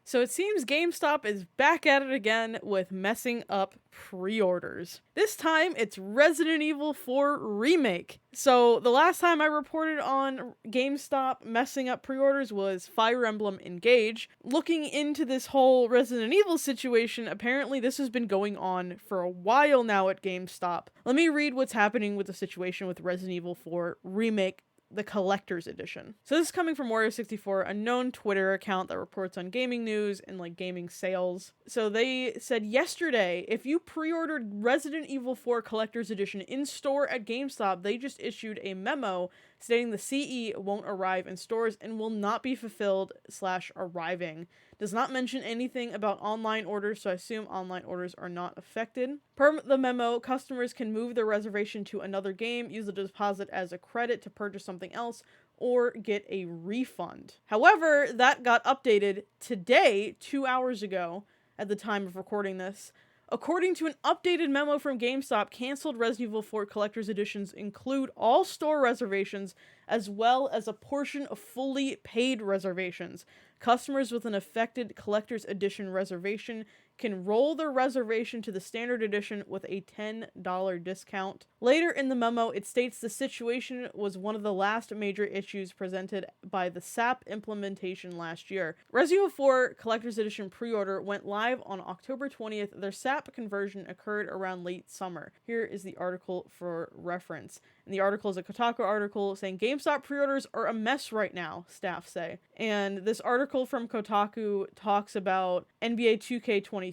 So it seems GameStop is back at it again with messing up pre-orders. This time it's Resident Evil 4 Remake. So the last time I reported on GameStop messing up pre-orders was Fire Emblem Engage. Looking into this whole Resident Evil situation, apparently this has been going on for a while now at GameStop. Let me read what's happening with the situation with Resident Evil 4 Remake, the collector's edition. So this is coming from Wario64, a known Twitter account that reports on gaming news and like gaming sales. So they said yesterday, if you pre-ordered Resident Evil 4 collector's edition in store at GameStop, they just issued a memo stating the CE won't arrive in stores and will not be fulfilled/arriving. Does not mention anything about online orders, so I assume online orders are not affected. Per the memo, customers can move their reservation to another game, use the deposit as a credit to purchase something else, or get a refund. However, that got updated today, 2 hours ago, at the time of recording this. According to an updated memo from GameStop, canceled Resident Evil 4 Collector's Editions include all store reservations as well as a portion of fully paid reservations. Customers with an affected Collector's Edition reservation can roll their reservation to the Standard Edition with a $10 discount. Later in the memo, it states the situation was one of the last major issues presented by the SAP implementation last year. Resident Evil 4 Collector's Edition pre-order went live on October 20th. Their SAP conversion occurred around late summer. Here is the article for reference. And the article is a Kotaku article saying GameStop pre-orders are a mess right now, staff say. And this article from Kotaku talks about NBA 2K23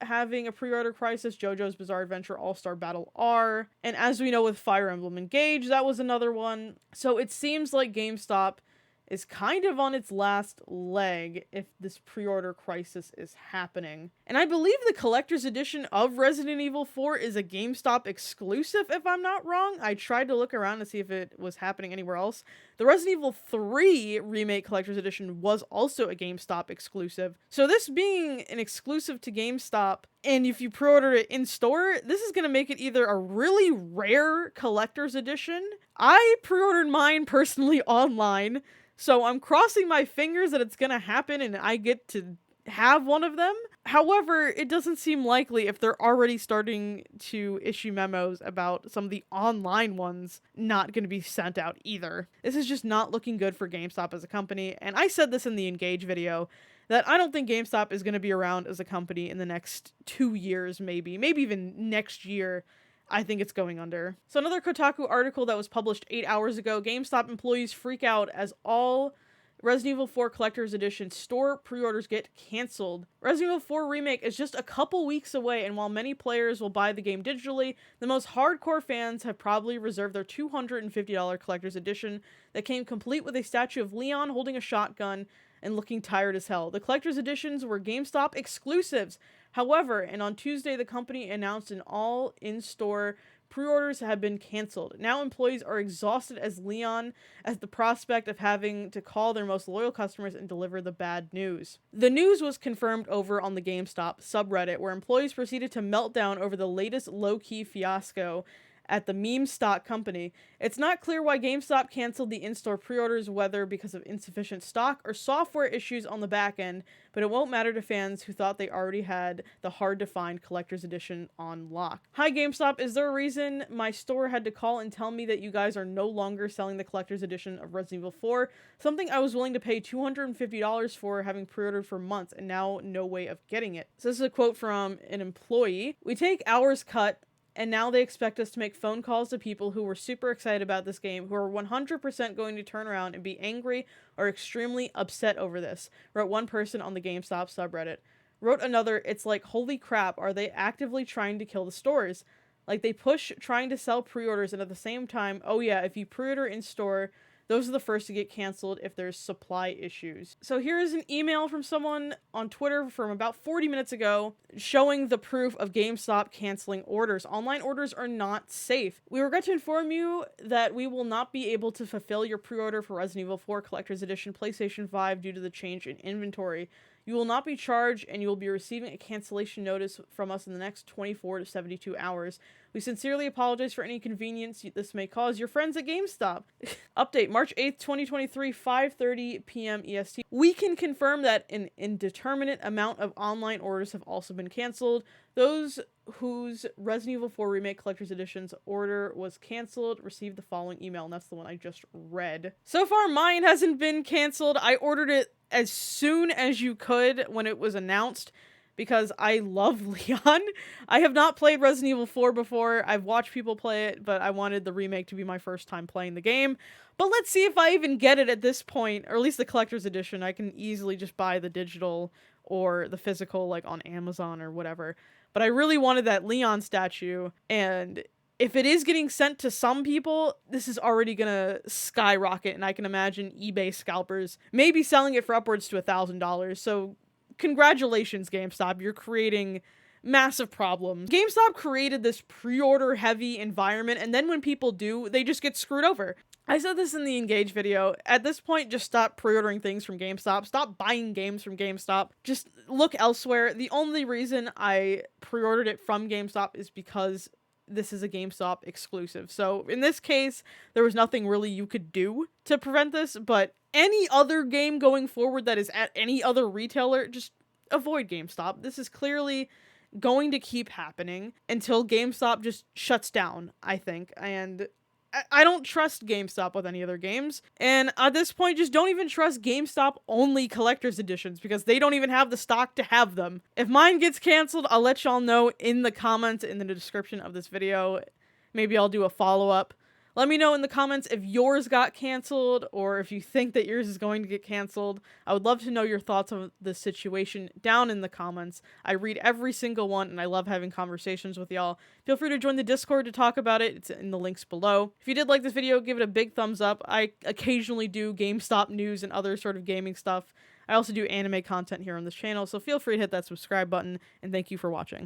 having a pre-order crisis, JoJo's Bizarre Adventure All-Star Battle R, and as we know with Fire Emblem Engage, that was another one. So it seems like GameStop is kind of on its last leg if this pre-order crisis is happening. And I believe the collector's edition of Resident Evil 4 is a GameStop exclusive, if I'm not wrong. I tried to look around to see if it was happening anywhere else. The Resident Evil 3 Remake Collector's Edition was also a GameStop exclusive. So this being an exclusive to GameStop, and if you pre-order it in store, this is going to make it either a really rare collector's edition. I pre-ordered mine personally online, so I'm crossing my fingers that it's gonna happen and I get to have one of them. However, it doesn't seem likely if they're already starting to issue memos about some of the online ones not going to be sent out either. This is just not looking good for GameStop as a company, and I said this in the Engage video, that I don't think GameStop is going to be around as a company in the next 2 years, maybe even next year. I think it's going under. So another Kotaku article that was published 8 hours ago, GameStop employees freak out as all Resident Evil 4 Collector's Edition store pre-orders get canceled. Resident Evil 4 Remake is just a couple weeks away, and while many players will buy the game digitally, the most hardcore fans have probably reserved their $250 Collector's Edition that came complete with a statue of Leon holding a shotgun and looking tired as hell. The Collector's Editions were GameStop exclusives. However, and on Tuesday, the company announced an all in-store pre-orders have been canceled. Now employees are exhausted as Leon at the prospect of having to call their most loyal customers and deliver the bad news. The news was confirmed over on the GameStop subreddit, where employees proceeded to melt down over the latest low-key fiasco at the meme stock company. It's not clear why GameStop canceled the in-store pre-orders, whether because of insufficient stock or software issues on the back end, but it won't matter to fans who thought they already had the hard-to-find collector's edition on lock. Hi GameStop, is there a reason my store had to call and tell me that you guys are no longer selling the collector's edition of Resident Evil 4? Something I was willing to pay $250 for, having pre-ordered for months, and now no way of getting it. So this is a quote from an employee. We take hours cut, and now they expect us to make phone calls to people who were super excited about this game, who are 100% going to turn around and be angry or extremely upset over this, wrote one person on the GameStop subreddit. Wrote another, it's like, holy crap, are they actively trying to kill the stores? Like, they push trying to sell pre-orders, and at the same time, oh yeah, if you pre-order in store, those are the first to get canceled if there's supply issues. So here is an email from someone on Twitter from about 40 minutes ago showing the proof of GameStop canceling orders. Online orders are not safe. We regret to inform you that we will not be able to fulfill your pre-order for Resident Evil 4 Collector's Edition PlayStation 5 due to the change in inventory. You will not be charged, and you will be receiving a cancellation notice from us in the next 24 to 72 hours. We sincerely apologize for any inconvenience this may cause your friends at GameStop. Update, March 8th, 2023, 5:30 p.m. EST. We can confirm that an indeterminate amount of online orders have also been canceled. Those whose Resident Evil 4 Remake Collector's Edition's order was canceled received the following email, and that's the one I just read. So far, mine hasn't been canceled. I ordered it as soon as you could when it was announced, because I love Leon. I have not played Resident Evil 4 before. I've watched people play it, but I wanted the remake to be my first time playing the game. But let's see if I even get it at this point, or at least the collector's edition. I can easily just buy the digital or the physical, like on Amazon or whatever. But I really wanted that Leon statue, and if it is getting sent to some people, this is already gonna skyrocket, and I can imagine eBay scalpers maybe selling it for upwards to $1,000. So congratulations, GameStop. You're creating massive problems. GameStop created this pre-order heavy environment, and then when people do, they just get screwed over. I said this in the Engage video. At this point, just stop pre-ordering things from GameStop. Stop buying games from GameStop. Just look elsewhere. The only reason I pre-ordered it from GameStop is because this is a GameStop exclusive. So in this case, there was nothing really you could do to prevent this, but any other game going forward that is at any other retailer, just avoid GameStop. This is clearly going to keep happening until GameStop just shuts down, I think. And I don't trust GameStop with any other games. And at this point, just don't even trust GameStop only collector's editions, because they don't even have the stock to have them. If mine gets canceled, I'll let y'all know in the comments in the description of this video. Maybe I'll do a follow-up. Let me know in the comments if yours got canceled, or if you think that yours is going to get canceled. I would love to know your thoughts on the situation down in the comments. I read every single one, and I love having conversations with y'all. Feel free to join the Discord to talk about it. It's in the links below. If you did like this video, give it a big thumbs up. I occasionally do GameStop news and other sort of gaming stuff. I also do anime content here on this channel, so feel free to hit that subscribe button, and thank you for watching.